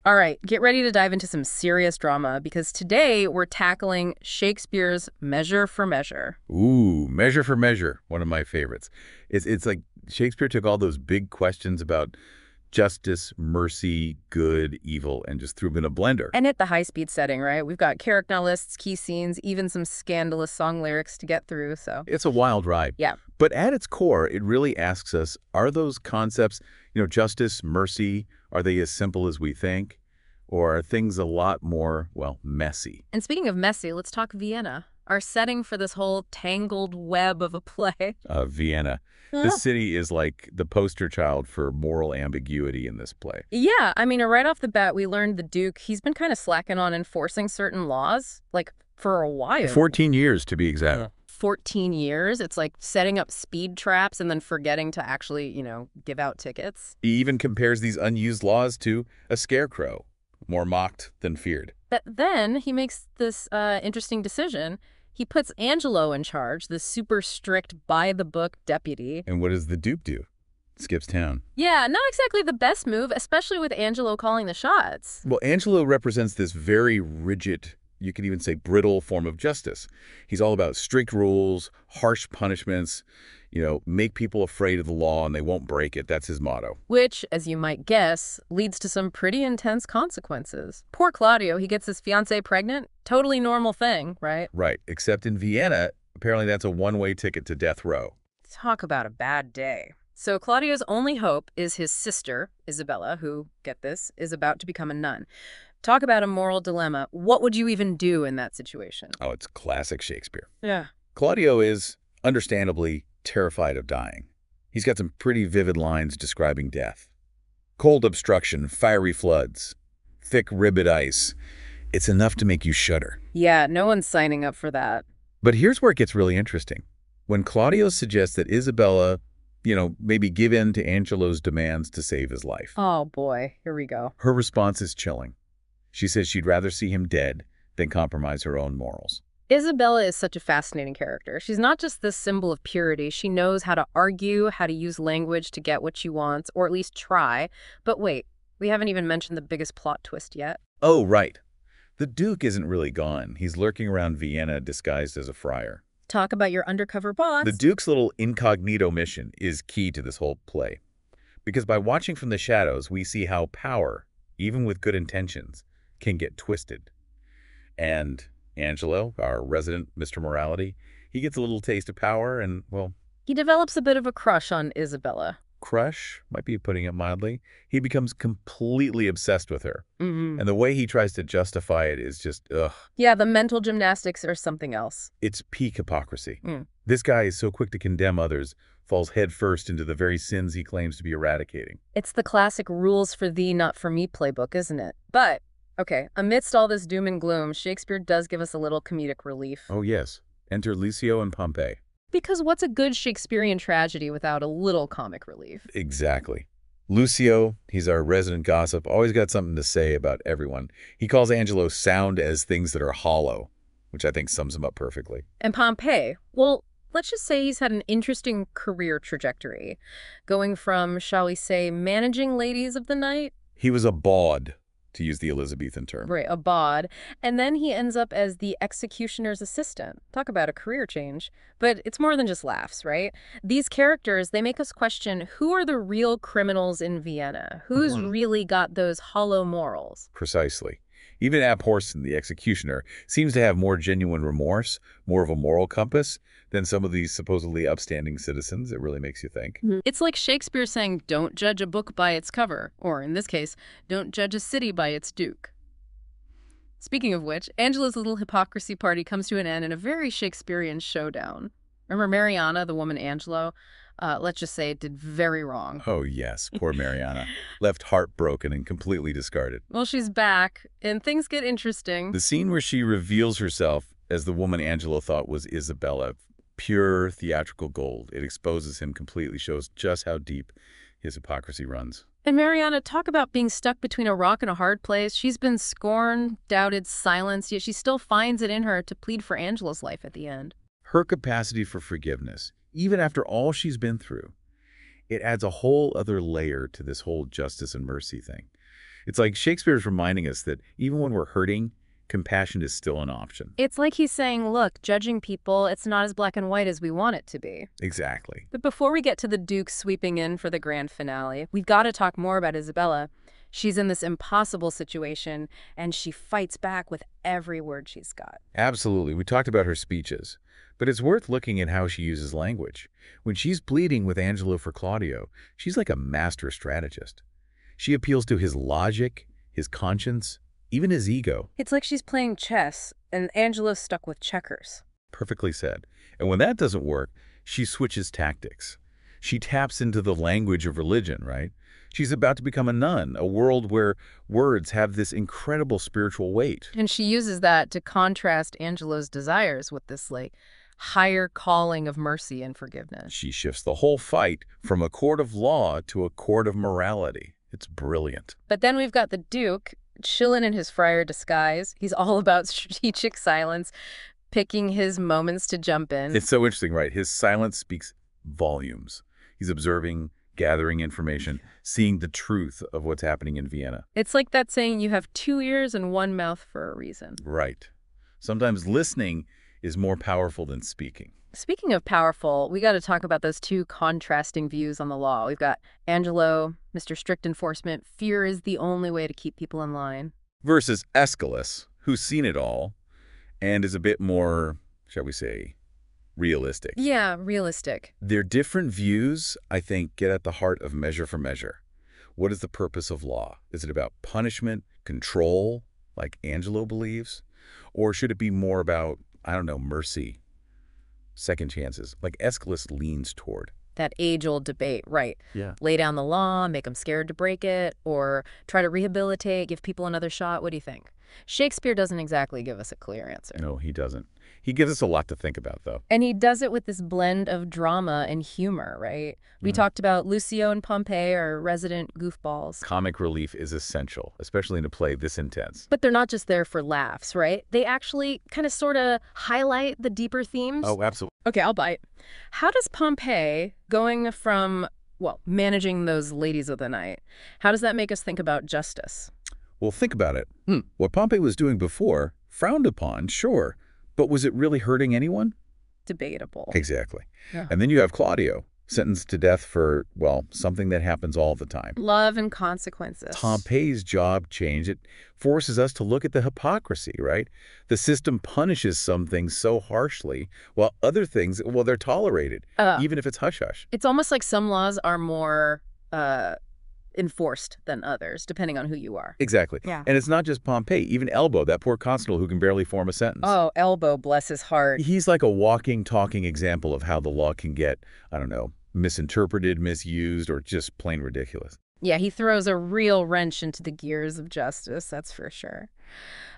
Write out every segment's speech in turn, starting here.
All right, get ready to dive into some serious drama because today we're tackling Shakespeare's Measure for Measure. Ooh, Measure for Measure, one of my favorites. It's like Shakespeare took all those big questions about justice, mercy, good, evil, and just threw them in a blender. And at the high-speed setting, right? We've got character lists, key scenes, even some scandalous song lyrics to get through, so It's a wild ride. yeah. But at its core, it really asks us, are those concepts, justice, mercy, are they as simple as we think? Or are things a lot more, well, messy? And speaking of messy, let's talk Vienna, our setting for this whole tangled web of a play. Vienna. This city is like the poster child for moral ambiguity in this play. Yeah, I mean, right off the bat, we learned the Duke, he's been kind of slacking on enforcing certain laws, like, for a while. 14 years, to be exact. 14 years. It's like setting up speed traps and then forgetting to actually, give out tickets. He even compares these unused laws to a scarecrow, more mocked than feared. But then he makes this interesting decision. He puts Angelo in charge, the super strict by-the-book deputy. And what does the Duke do? Skips town. Yeah, not exactly the best move, especially with Angelo calling the shots. Well, Angelo represents this very rigid, you could even say brittle form of justice. He's all about strict rules, harsh punishments, make people afraid of the law and they won't break it. That's his motto. Which, as you might guess, leads to some pretty intense consequences. Poor Claudio, he gets his fiancée pregnant. Totally normal thing, right? Right, except in Vienna, apparently that's a one-way ticket to death row. Talk about a bad day. So Claudio's only hope is his sister, Isabella, who, get this, is about to become a nun. Talk about a moral dilemma. What would you even do in that situation? Oh, it's classic Shakespeare. Yeah. Claudio is, understandably, terrified of dying. He's got some pretty vivid lines describing death. Cold obstruction, fiery floods, thick ribbed ice. It's enough to make you shudder. Yeah, no one's signing up for that. But here's where it gets really interesting. When Claudio suggests that Isabella, maybe give in to Angelo's demands to save his life. Oh boy, here we go. Her response is chilling. She says she'd rather see him dead than compromise her own morals. Isabella is such a fascinating character. She's not just this symbol of purity. She knows how to argue, how to use language to get what she wants, or at least try. But wait, we haven't even mentioned the biggest plot twist yet. Oh, right. The Duke isn't really gone. He's lurking around Vienna disguised as a friar. Talk about your undercover boss. The Duke's little incognito mission is key to this whole play. Because by watching from the shadows, we see how power, even with good intentions, can get twisted. And Angelo, our resident Mr. Morality, he gets a little taste of power and, well... he develops a bit of a crush on Isabella. Crush might be putting it mildly. He becomes completely obsessed with her. Mm-hmm. And the way he tries to justify it is just, ugh. Yeah, the mental gymnastics are something else. It's peak hypocrisy. Mm. This guy is so quick to condemn others, falls headfirst into the very sins he claims to be eradicating. It's the classic rules for thee, not for me playbook, isn't it? But, okay, amidst all this doom and gloom, Shakespeare does give us a little comedic relief. Oh, yes. Enter Lucio and Pompey. Because what's a good Shakespearean tragedy without a little comic relief? Exactly. Lucio, he's our resident gossip, always got something to say about everyone. He calls Angelo sound as things that are hollow, which I think sums him up perfectly. And Pompey, well, let's just say he's had an interesting career trajectory, going from, shall we say, managing ladies of the night? He was a bawd, to use the Elizabethan term. Right, a bod. And then he ends up as the executioner's assistant. Talk about a career change. But it's more than just laughs, right? These characters, they make us question, who are the real criminals in Vienna? Who's really got those hollow morals? Precisely. Even Abhorsen, the executioner, seems to have more genuine remorse, more of a moral compass, than some of these supposedly upstanding citizens. It really makes you think. It's like Shakespeare saying, don't judge a book by its cover, or in this case, don't judge a city by its duke. Speaking of which, Angelo's little hypocrisy party comes to an end in a very Shakespearean showdown. Remember Mariana, the woman Angelo? Let's just say, did very wrong. Oh, yes. Poor Mariana. Left heartbroken and completely discarded. Well, she's back, and things get interesting. The scene where she reveals herself as the woman Angelo thought was Isabella, pure theatrical gold. It exposes him completely, shows just how deep his hypocrisy runs. And Mariana, talk about being stuck between a rock and a hard place. She's been scorned, doubted, silenced, yet she still finds it in her to plead for Angelo's life at the end. Her capacity for forgiveness, even after all she's been through, it adds a whole other layer to this whole justice and mercy thing. It's like Shakespeare's reminding us that even when we're hurting, compassion is still an option. It's like he's saying, look, judging people, it's not as black and white as we want it to be. Exactly. But before we get to the Duke sweeping in for the grand finale, we've got to talk more about Isabella. She's in this impossible situation, and she fights back with every word she's got. Absolutely. We talked about her speeches. But it's worth looking at how she uses language. When she's pleading with Angelo for Claudio, she's like a master strategist. She appeals to his logic, his conscience, even his ego. It's like she's playing chess, and Angelo's stuck with checkers. Perfectly said. And when that doesn't work, she switches tactics. She taps into the language of religion, right? She's about to become a nun, a world where words have this incredible spiritual weight. And she uses that to contrast Angelo's desires with this, like, higher calling of mercy and forgiveness. She shifts the whole fight from a court of law to a court of morality. It's brilliant. But then we've got the Duke chilling in his friar disguise. He's all about strategic silence, picking his moments to jump in. It's so interesting, right? His silence speaks volumes. He's observing, gathering information, seeing the truth of what's happening in Vienna. It's like that saying, you have 2 ears and 1 mouth for a reason. Right. Sometimes listening is more powerful than speaking. Speaking of powerful, we got to talk about those two contrasting views on the law. We've got Angelo, Mr. Strict Enforcement, fear is the only way to keep people in line. Versus Aeschylus, who's seen it all and is a bit more, shall we say, realistic. Yeah, realistic. Their different views, I think, get at the heart of measure for measure. What is the purpose of law? Is it about punishment, control, like Angelo believes? Or should it be more about, I don't know, mercy, second chances, like Aeschylus leans toward? That age-old debate, right. Yeah. Lay down the law, make them scared to break it, or try to rehabilitate, give people another shot. What do you think? Shakespeare doesn't exactly give us a clear answer. No, he doesn't. He gives us a lot to think about, though. And he does it with this blend of drama and humor, right? We talked about Lucio and Pompey are resident goofballs. Comic relief is essential, especially in a play this intense. But they're not just there for laughs, right? They actually kind of sort of highlight the deeper themes. Oh, absolutely. Okay, I'll bite. How does Pompey, going from, well, managing those ladies of the night, how does that make us think about justice? Well, think about it. What Pompey was doing before, frowned upon, sure, but was it really hurting anyone? Debatable. Exactly. Yeah. And then you have Claudio, sentenced to death for, well, something that happens all the time. Love and consequences. Pompey's job change, it forces us to look at the hypocrisy, right? The system punishes some things so harshly, while other things, well, they're tolerated, even if it's hush-hush. It's almost like some laws are more enforced than others, depending on who you are. Exactly. Yeah. And it's not just Pompey, even Elbow, that poor constable who can barely form a sentence. Oh, Elbow, bless his heart. He's like a walking, talking example of how the law can get, I don't know, misinterpreted, misused, or just plain ridiculous. Yeah, he throws a real wrench into the gears of justice, that's for sure.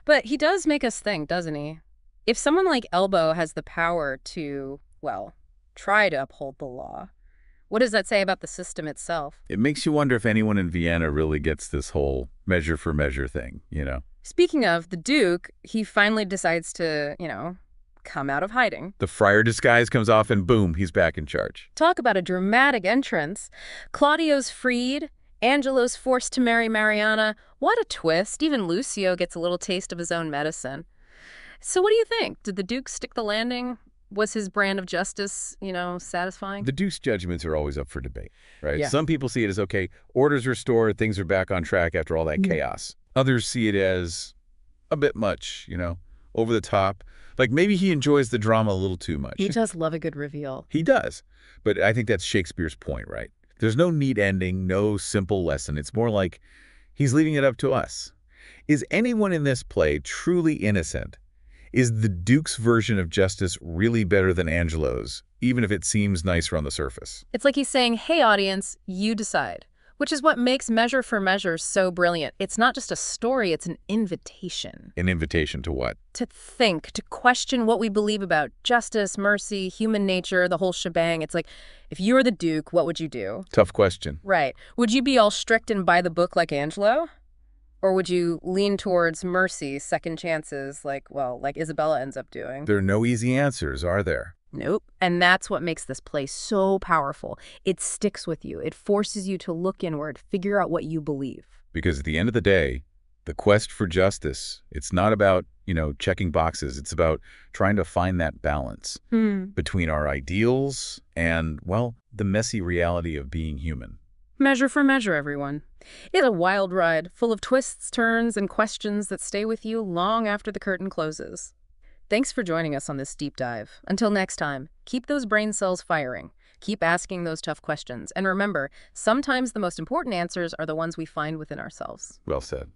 But he does make us think, doesn't he? If someone like Elbow has the power to, well, try to uphold the law, what does that say about the system itself? It makes you wonder if anyone in Vienna really gets this whole measure for measure thing, you know? Speaking of the Duke, he finally decides to, come out of hiding. The friar disguise comes off and boom, he's back in charge. Talk about a dramatic entrance. Claudio's freed. Angelo's forced to marry Mariana. What a twist. Even Lucio gets a little taste of his own medicine. So what do you think? Did the Duke stick the landing? Was his brand of justice, satisfying? The Duke's judgments are always up for debate, right? Yeah. Some people see it as, okay, order's restored, things are back on track after all that chaos. Others see it as a bit much, over the top. Like maybe he enjoys the drama a little too much. He does love a good reveal. He does. But I think that's Shakespeare's point, right? There's no neat ending, no simple lesson. It's more like he's leaving it up to us. Is anyone in this play truly innocent? Is the Duke's version of justice really better than Angelo's, even if it seems nicer on the surface? It's like he's saying, hey, audience, you decide. Which is what makes Measure for Measure so brilliant. It's not just a story, it's an invitation. An invitation to what? To think, to question what we believe about justice, mercy, human nature, the whole shebang. It's like, if you were the Duke, what would you do? Tough question. Right. Would you be all strict and by the book like Angelo? Or would you lean towards mercy, second chances, like Isabella ends up doing? There are no easy answers, are there? Nope. And that's what makes this play so powerful. It sticks with you. It forces you to look inward, figure out what you believe. Because at the end of the day, the quest for justice, it's not about, checking boxes. It's about trying to find that balance between our ideals and, well, the messy reality of being human. Measure for measure, everyone. It's a wild ride, full of twists, turns, and questions that stay with you long after the curtain closes. Thanks for joining us on this deep dive. Until next time, keep those brain cells firing. Keep asking those tough questions. And remember, sometimes the most important answers are the ones we find within ourselves. Well said.